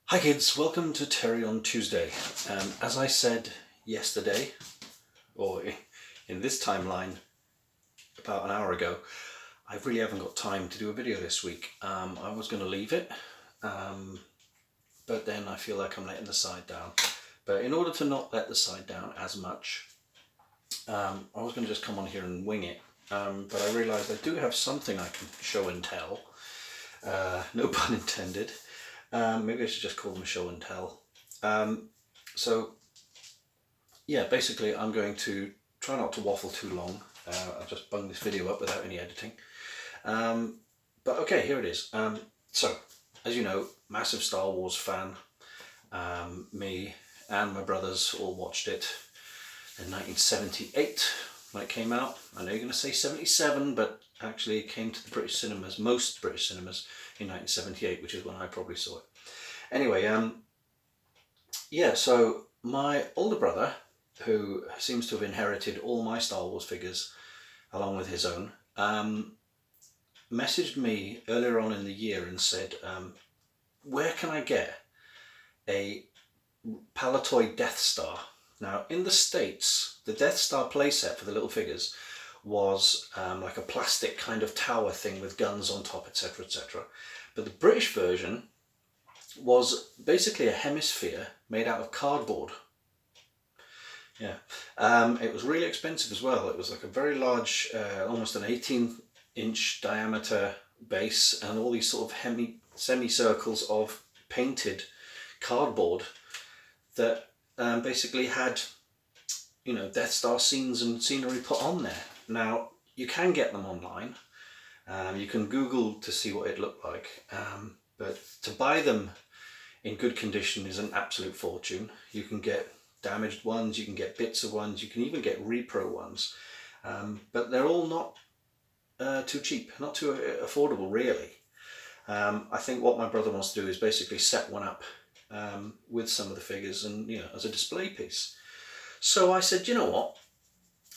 Hi kids, welcome to Terry on Tuesday. As I said yesterday, or in this timeline about an hour ago, I really haven't got time to do a video this week. I was going to leave it, but then I feel like I'm letting the side down. But in order to not let the side down as much, I was going to just come on here and wing it. But I realised I do have something I can show and tell. No pun intended. Maybe I should just call them show and tell. So yeah, basically I'm going to try not to waffle too long. I'll just bung this video up without any editing. But okay, here it is. So, as you know, massive Star Wars fan. Me and my brothers all watched it in 1978 when it came out. I know you're going to say 77, but actually it came to the British cinemas, most British cinemas, in 1978, which is when I probably saw it. Anyway, yeah, so my older brother, who seems to have inherited all my Star Wars figures along with his own, messaged me earlier on in the year and said, where can I get a Palitoy Death Star? Now, in the States, the Death Star playset for the little figures was like a plastic kind of tower thing with guns on top, etc., etc. But the British version was basically a hemisphere made out of cardboard. Yeah, it was really expensive as well. It was like a very large, almost an 18-inch diameter base, and all these sort of semicircles of painted cardboard that basically had, you know, Death Star scenes and scenery put on there. Now, you can get them online. You can Google to see what it looked like. But to buy them in good condition is an absolute fortune. You can get damaged ones, you can get bits of ones, you can even get repro ones. But they're all not too cheap, not too affordable really. I think what my brother wants to do is basically set one up with some of the figures and, you know, as a display piece. So I said, you know what,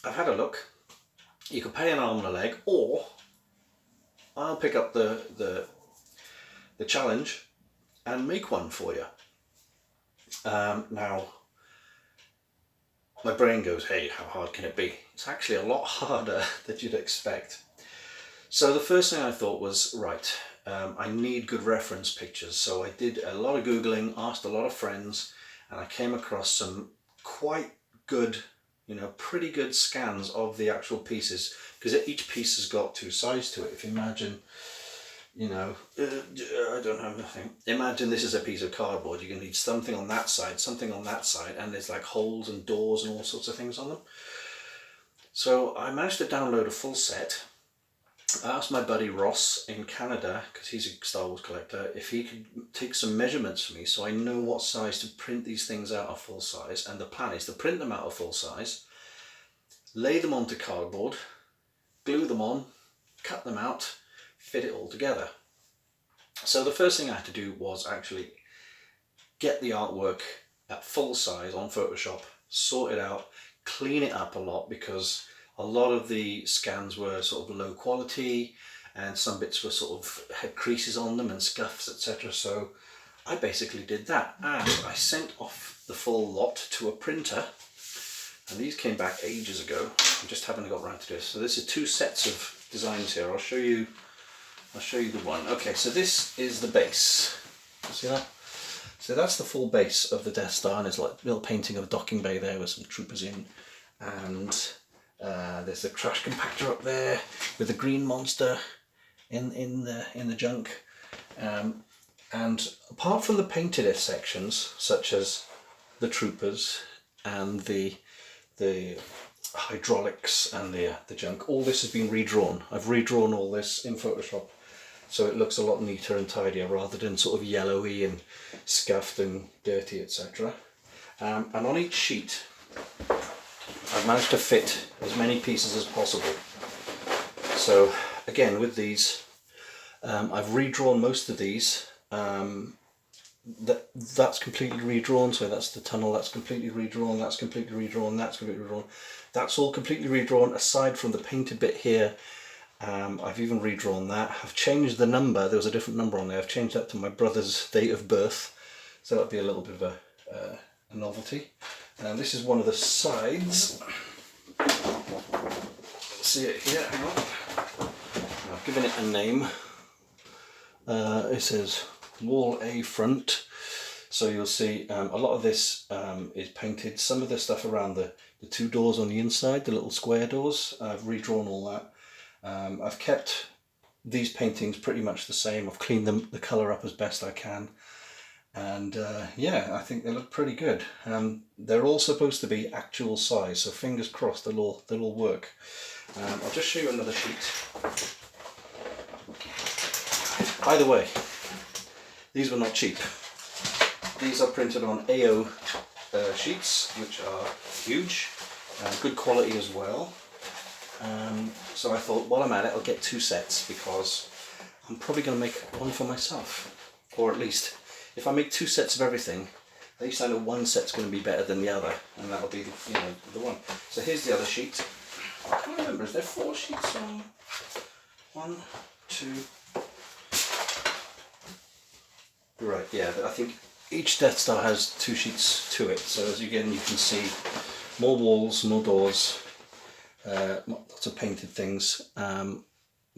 I've had a look. You can pay an arm and a leg, or I'll pick up the challenge and make one for you. Now, my brain goes, hey, how hard can it be? It's actually a lot harder than you'd expect. So the first thing I thought was, right, I need good reference pictures. So I did a lot of Googling, asked a lot of friends, and I came across some quite good, you know, pretty good scans of the actual pieces, because each piece has got two sides to it. If you imagine, you know, I don't have nothing. Imagine this is a piece of cardboard. You're going to need something on that side, something on that side, and there's like holes and doors and all sorts of things on them. So I managed to download a full set. I asked my buddy Ross in Canada, because he's a Star Wars collector, if he could take some measurements for me so I know what size to print these things out of full size. And the plan is to print them out of full size, lay them onto cardboard, glue them on, cut them out, fit it all together. So the first thing I had to do was actually get the artwork at full size on Photoshop, sort it out, clean it up a lot, because a lot of the scans were sort of low quality and some bits were sort of had creases on them and scuffs, etc. So I basically did that, and I sent off the full lot to a printer, and these came back ages ago. I just haven't got around to this. So this is two sets of designs here. I'll show you the one. Okay, so this is the base. See that? So that's the full base of the Death Star, and there's like a little painting of a docking bay there with some troopers in, and there's the trash compactor up there with the green monster in the junk. And apart from the painted sections, such as the troopers and the hydraulics and the junk, all this has been redrawn. I've redrawn all this in Photoshop, so it looks a lot neater and tidier rather than sort of yellowy and scuffed and dirty, etc. And on each sheet I've managed to fit as many pieces as possible. So again, with these, I've redrawn most of these. That's completely redrawn, so that's the tunnel, that's completely redrawn, that's completely redrawn, that's completely redrawn. That's all completely redrawn aside from the painted bit here. I've even redrawn that. I've changed the number. There was a different number on there. I've changed that to my brother's date of birth. So that'll be a little bit of a novelty. And this is one of the sides. See it here, hang on. I've given it a name. It says Wall A Front. So you'll see a lot of this is painted. Some of the stuff around the two doors on the inside, the little square doors, I've redrawn all that. I've kept these paintings pretty much the same. I've cleaned the colour up as best I can. And yeah, I think they look pretty good. They're all supposed to be actual size, so fingers crossed they'll all work. I'll just show you another sheet. By the way, these were not cheap. These are printed on AO sheets, which are huge, good quality as well. So I thought, while I'm at it, I'll get 2 sets because I'm probably going to make one for myself, or at least if I make 2 sets of everything, at least I know one set's going to be better than the other, and that'll be the one. So here's the other sheet. I can't remember, is there 4 sheets on? 1, 2. Right, yeah, I think each Death Star has 2 sheets to it. So as again, you can see more walls, more doors, lots of painted things. You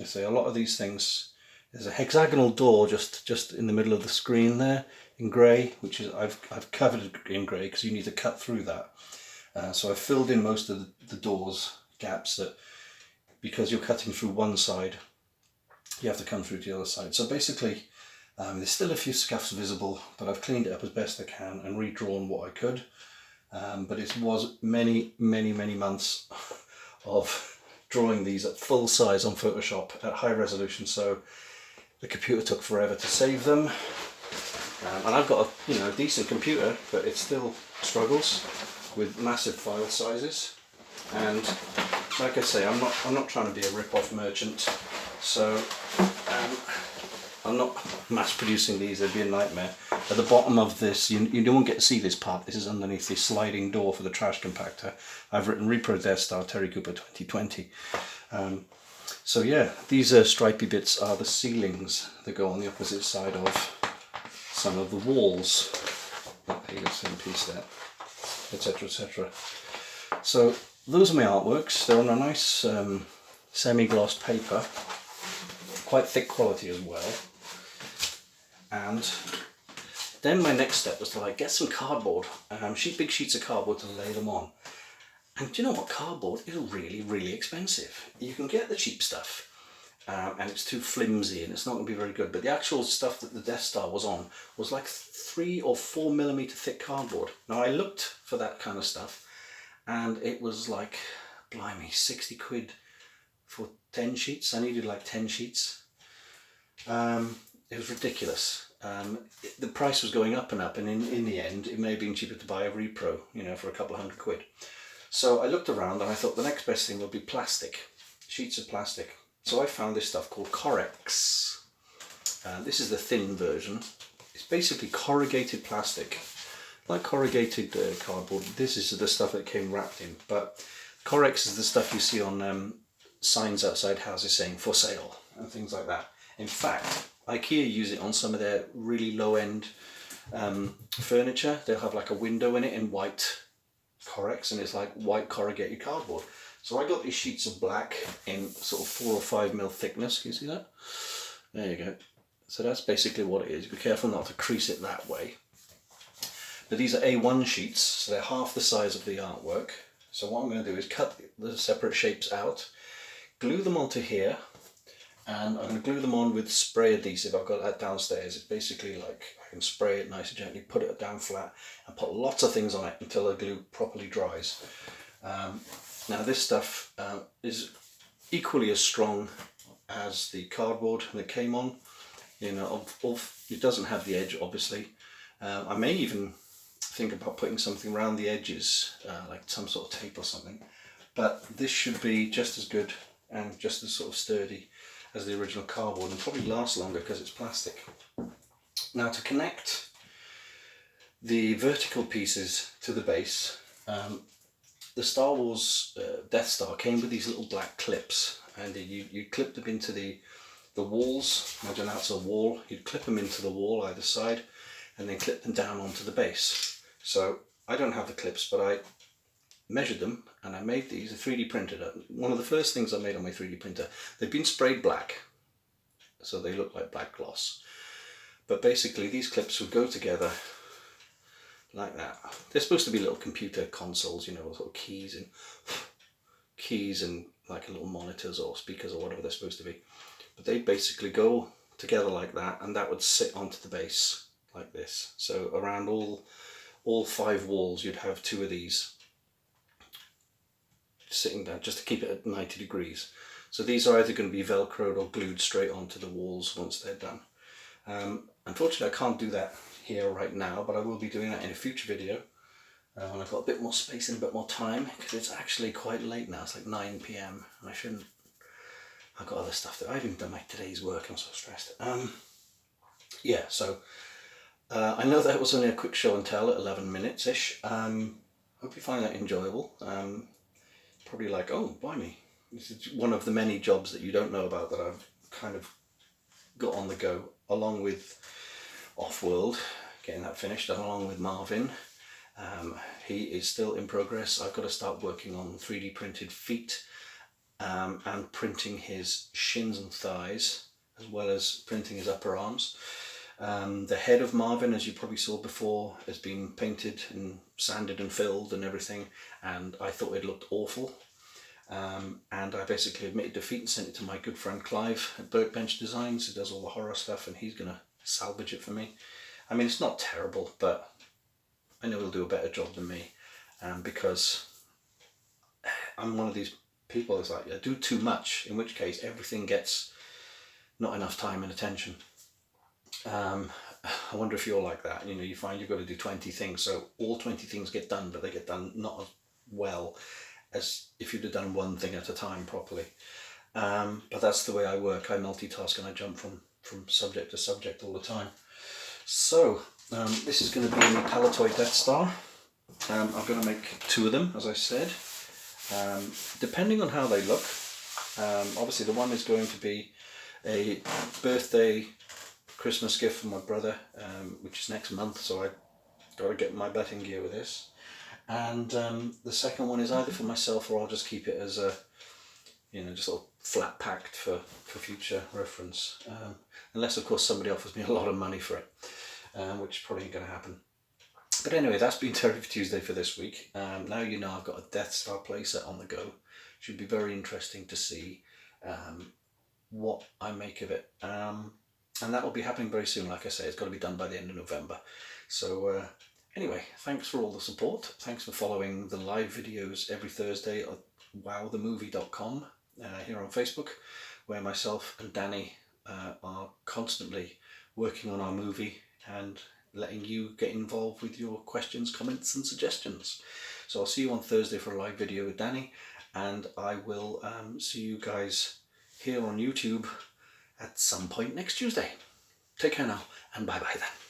see a lot of these things. There's a hexagonal door just in the middle of the screen there in grey, which is I've covered it in grey because you need to cut through that. So I've filled in most of the doors gaps that, because you're cutting through one side, you have to come through to the other side. So basically, there's still a few scuffs visible, but I've cleaned it up as best I can and redrawn what I could. But it was many months of drawing these at full size on Photoshop at high resolution, so the computer took forever to save them. And I've got a decent computer, but it still struggles with massive file sizes. And like I say, I'm not trying to be a rip-off merchant, so I'm not mass producing these. It'd be a nightmare. At the bottom of this, you don't get to see this part. This is underneath the sliding door for the trash compactor. I've written Repro Death Star Terry Cooper 2020. So yeah, these stripy bits are the ceilings that go on the opposite side of some of the walls. Okay, the same piece there, etc, etc. So those are my artworks. They're on a nice semi-glossed paper, quite thick quality as well. And then my next step was to get some cardboard, big sheets of cardboard to lay them on. And do you know what? Cardboard is really expensive. You can get the cheap stuff, and it's too flimsy and it's not going to be very good. But the actual stuff that the Death Star was on was like 3 or 4 millimeter thick cardboard. Now I looked for that kind of stuff, and it was like, blimey, 60 quid for 10 sheets. I needed like 10 sheets. It was ridiculous. The price was going up and up, and in the end it may have been cheaper to buy a repro, for a couple of £100. So I looked around and I thought the next best thing would be plastic, sheets of plastic. So I found this stuff called Corex. This is the thin version. It's basically corrugated plastic, like corrugated cardboard. This is the stuff that came wrapped in, but Corex is the stuff you see on signs outside houses saying for sale and things like that. In fact, IKEA use it on some of their really low-end furniture. They'll have like a window in it in white Corex, and it's like white corrugated cardboard. So I got these sheets of black in sort of 4 or 5 mil thickness. Can you see that? There you go. So that's basically what it is. Be careful not to crease it that way. But these are A1 sheets, so they're half the size of the artwork. So what I'm going to do is cut the separate shapes out, glue them onto here, and I'm going to glue them on with spray adhesive. I've got that downstairs. It's basically like I can spray it nice and gently, put it down flat, and put lots of things on it until the glue properly dries. Now this stuff is equally as strong as the cardboard that came on. It doesn't have the edge, obviously. I may even think about putting something around the edges, like some sort of tape or something. But this should be just as good and just as sort of sturdy as the original cardboard, and probably last longer because it's plastic. Now to connect the vertical pieces to the base, the Star Wars Death Star came with these little black clips, and you clip them into the walls. Imagine that's a wall. You'd clip them into the wall either side, and then clip them down onto the base. So I don't have the clips, but I measured them and I made these, 3D printed. One of the first things I made on my 3D printer, they've been sprayed black, so they look like black gloss. But basically these clips would go together like that. They're supposed to be little computer consoles, you know, sort of keys and like little monitors or speakers or whatever they're supposed to be. But they basically go together like that, and that would sit onto the base like this. So around all 5 walls you'd have 2 of these sitting down, just to keep it at 90 degrees. So these are either going to be velcroed or glued straight onto the walls once they're done. Unfortunately I can't do that here right now, but I will be doing that in a future video when I've got a bit more space and a bit more time, because it's actually quite late now. It's like 9 PM and I've got other stuff that I haven't even done my today's work. I'm so stressed. Yeah, so I know that was only a quick show and tell at 11 minutes ish. Hope you find that enjoyable. Probably like, oh, blimey, this is one of the many jobs that you don't know about that I've kind of got on the go, along with Off-World, getting that finished, and along with Marvin. He is still in progress. I've got to start working on 3D printed feet and printing his shins and thighs, as well as printing his upper arms. The head of Marvin, as you probably saw before, has been painted and sanded and filled and everything, and I thought it looked awful. And I basically admitted defeat and sent it to my good friend Clive at Birkbench Designs, who does all the horror stuff, and he's going to salvage it for me. I mean, it's not terrible, but I know he'll do a better job than me, because I'm one of these people that's like, I do too much, in which case everything gets not enough time and attention. I wonder if you're like that. You know, you find you've got to do 20 things, so all 20 things get done, but they get done not as well as if you'd have done one thing at a time properly. But that's the way I work. I multitask and I jump from subject to subject all the time. So this is going to be the Palatoy Death Star. I'm going to make 2 of them, as I said. Depending on how they look, obviously the one is going to be a birthday Christmas gift from my brother, which is next month, so I've got to get my betting gear with this. And the second one is either for myself, or I'll just keep it as a, you know, just sort of flat packed for future reference. Unless of course somebody offers me a lot of money for it, which probably ain't going to happen. But anyway, that's been Terrific Tuesday for this week. Now you know I've got a Death Star playset on the go. Should be very interesting to see what I make of it. And that will be happening very soon. Like I say, it's got to be done by the end of November. So anyway, thanks for all the support. Thanks for following the live videos every Thursday at wowthemovie.com here on Facebook, where myself and Danny are constantly working on our movie and letting you get involved with your questions, comments and suggestions. So I'll see you on Thursday for a live video with Danny, and I will see you guys here on YouTube at some point next Tuesday. Take care now, and bye bye then.